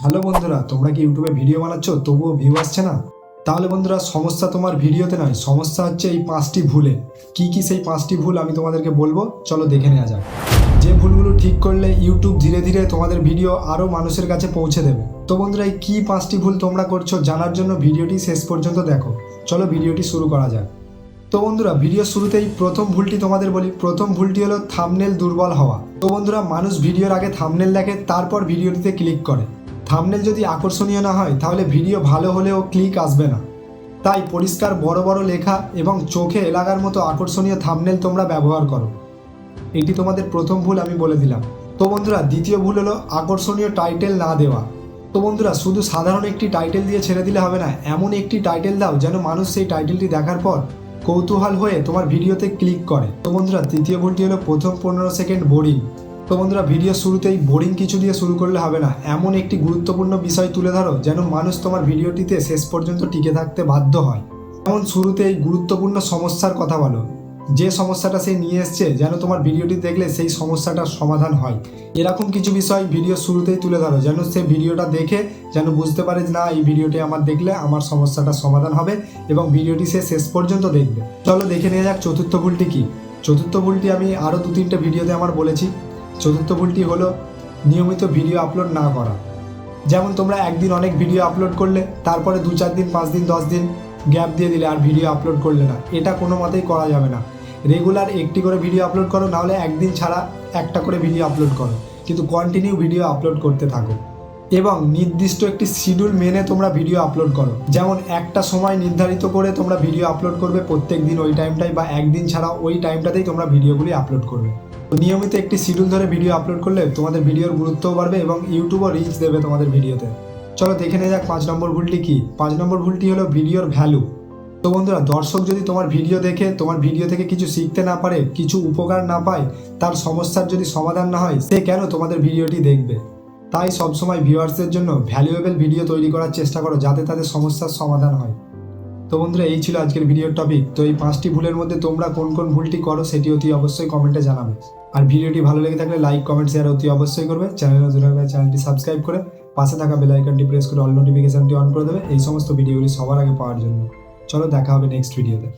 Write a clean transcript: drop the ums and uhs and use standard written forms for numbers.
Hello বন্ধুরা, তোমরা কি ইউটিউবে ভিডিও বানাচ্ছ তবুও ভিউ আসছে না? তাহলে বন্ধুরা সমস্যা তোমার ভিডিওতে নয়, সমস্যা হচ্ছে এই 5টি ভুলে। কি কি সেই 5টি ভুল আমি তোমাদেরকে বলবো, চলো দেখে নেওয়া যাক। যে ভুলগুলো ঠিক করলে ইউটিউব ধীরে ধীরে তোমাদের ভিডিও আরও মানুষের কাছে পৌঁছে দেবে। তো বন্ধুরা এই কি 5টি ভুল তোমরা করছো জানার জন্য ভিডিওটি শেষ পর্যন্ত দেখো। চলো ভিডিওটি শুরু করা যাক। তো বন্ধুরা ভিডিও শুরুতেই প্রথম ভুলটি তোমাদের বলি। প্রথম ভুলটি হলো থাম্বনেল দুর্বল হওয়া। তো বন্ধুরা মানুষ ভিডিওর আগে থাম্বনেল দেখে, তারপর ভিডিওটিতে ক্লিক করে। থাম্বনেল যদি আকর্ষণীয় না হয় তাহলে ভিডিও ভালো হলেও ক্লিক আসবে না। তাই পরিষ্কার বড় বড় লেখা এবং চোখে লাগার মতো আকর্ষণীয় থাম্বনেল তোমরা ব্যবহার করো। এটি তোমাদের প্রথম ভুল আমি বলে দিলাম। তো বন্ধুরা দ্বিতীয় ভুল হলো আকর্ষণীয় টাইটেল না দেওয়া। তো বন্ধুরা শুধু সাধারণ একটি টাইটেল দিয়ে ছেড়ে দিলে হবে না, এমন একটি টাইটেল দাও যেন মানুষ সেই টাইটেলটি দেখার পর কৌতূহল হয়ে তোমার ভিডিওতে ক্লিক করে। তো বন্ধুরা তৃতীয় ভুলটি হলো প্রথম 15 সেকেন্ড বোরিং। তো বন্ধুরা ভিডিও শুরুতেই বোরিং কিছু দিয়ে শুরু করলে হবে না, এমন একটি গুরুত্বপূর্ণ বিষয় তুলে ধরো যেন মানুষ তোমার ভিডিওটিতে শেষ পর্যন্ত টিকে থাকতে বাধ্য হয়। যেমন শুরুতেই গুরুত্বপূর্ণ সমস্যার কথা বলো, যে সমস্যাটা সে নিয়ে এসছে যেন তোমার ভিডিওটি দেখলে সেই সমস্যাটার সমাধান হয়। এরকম কিছু বিষয় ভিডিও শুরুতেই তুলে ধরো যেন সে ভিডিওটা দেখে যেন বুঝতে পারে না এই ভিডিওটি আমার দেখলে আমার সমস্যাটার সমাধান হবে, এবং ভিডিওটি সে শেষ পর্যন্ত দেখবে। চলো দেখে নেওয়া যাক চতুর্থ ভুলটি কি। চতুর্থ ভুলটি আমি আরও 2-3টে ভিডিওতে আমার বলেছি। চতুর্থ ভুলটি হলো নিয়মিত ভিডিও আপলোড না করা। যেমন তোমরা একদিন অনেক ভিডিও আপলোড করলে, তারপরে 2-4 দিন 5 দিন 10 দিন গ্যাপ দিয়ে দিলে আর ভিডিও আপলোড করলে না। এটা কোনো মতেই করা যাবে না। রেগুলার একটি করে ভিডিও আপলোড করো, নাহলে একদিন ছাড়া একটা করে ভিডিও আপলোড করো, কিন্তু কন্টিনিউ ভিডিও আপলোড করতে থাকো। এবং নির্দিষ্ট একটি শিডিউল মেনে তোমরা ভিডিও আপলোড করো। যেমন একটা সময় নির্ধারিত করে তোমরা ভিডিও আপলোড করবে প্রত্যেক দিন ওই টাইমটাই, বা একদিন ছাড়া ওই টাইমটাতেই তোমরা ভিডিওগুলি আপলোড করবে। নিয়মিত একটি শিডিউল ধরে ভিডিও আপলোড করলে তোমাদের ভিডিওর গুরুত্বও বাড়বে এবং ইউটিউবও রিচ দেবে তোমাদের ভিডিওতে। চলো দেখে নেওয়া যাক 5 নম্বর ভুলটি কি। 5 নম্বর ভুলটি হলো ভিডিওর ভ্যালু। তো বন্ধুরা দর্শক যদি তোমার ভিডিও দেখে তোমার ভিডিও থেকে কিছু শিখতে না পারে, কিছু উপকার না পায়, তার সমস্যার যদি সমাধান না হয়, সে কেন তোমাদের ভিডিওটি দেখবে? তাই সবসময় ভিউয়ার্সদের জন্য ভ্যালুয়েবল ভিডিও তৈরি করার চেষ্টা করো যাতে তাদের সমস্যার সমাধান হয়। তো বন্ধুরা এই ছিল আজকের ভিডিওর টপিক। তো এই 5টি ভুলের মধ্যে তোমরা কোন কোন ভুলটি করো সেটি অতি অবশ্যই কমেন্টে জানাবে। আর ভিডিওটি ভালো লেগে থাকলে লাইক কমেন্ট শেয়ার অতি অবশ্যই করবে। চ্যানেলটি সাবস্ক্রাইব করে পাশে থাকা বেল আইকনটি প্রেস করে অল নোটিফিকেশনটি অন করে দেবে এই সমস্ত ভিডিওগুলি সবার আগে পাওয়ার জন্য। চলো দেখা হবে নেক্সট ভিডিওতে।